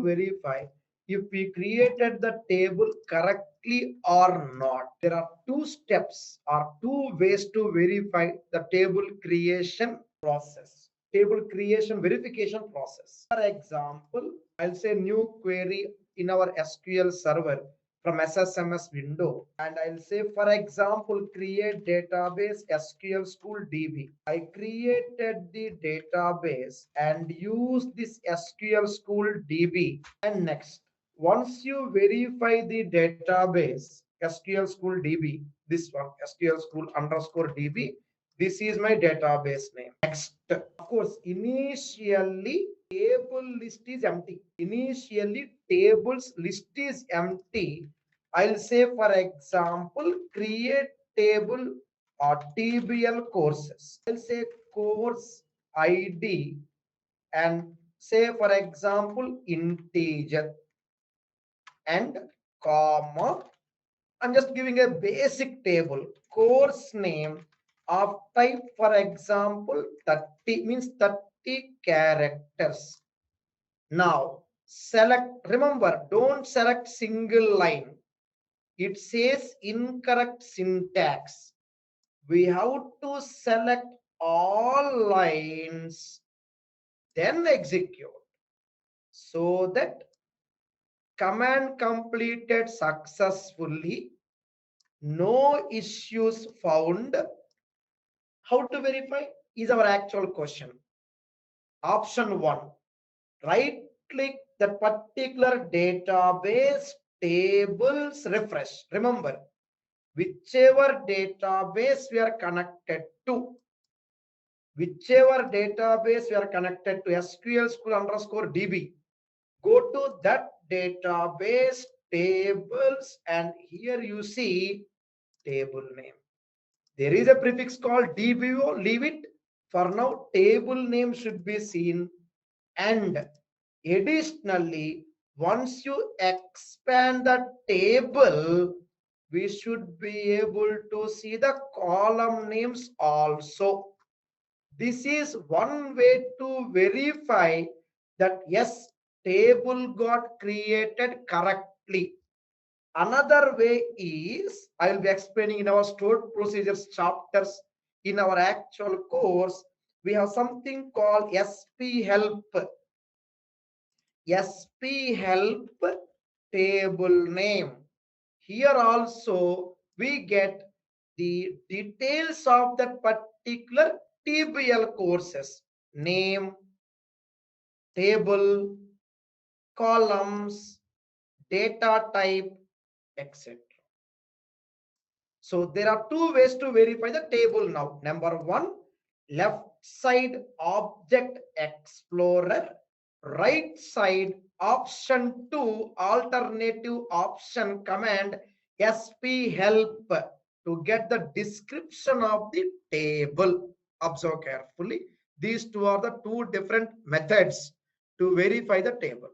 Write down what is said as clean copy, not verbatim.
verify if we created the table correctly or not. There are two steps or two ways to verify the table creation process. Table creation verification process. For example, I'll say new query in our SQL server from SSMS window, and I'll say, for example, create database SQL School DB. I created the database and use this SQL School DB. And next, once you verify the database SQL School DB, this one SQL School underscore DB, this is my database name. Next, of course, initially table list is empty. Initially tables list is empty. I'll say, for example, create table or TBL courses. I'll say course ID and say, for example, integer and comma. I'm just giving a basic table. Course name of type, for example, 30 means 30 characters. Now select, remember, don't select single line. It says incorrect syntax. We have to select all lines, then execute, so that command completed successfully, no issues found. How to verify is our actual question. Option 1, right click that particular database, tables, refresh. Remember, whichever database we are connected to, SQL School underscore DB, go to that database, tables, and here you see table name. There is a prefix called DBO, leave it. For now, table name should be seen. And additionally, once you expand the table, we should be able to see the column names also. This is one way to verify that yes, table got created correctly. Another way is, I will be explaining in our stored procedures chapters. In our actual course, we have something called SP help. SP help table name. Here also we get the details of that particular TBL courses, name, table, columns, data type, etc. So there are two ways to verify the table now. Number 1, left side object explorer, right side option 2 alternative option command SP help to get the description of the table. Observe carefully. These two are the two different methods to verify the table.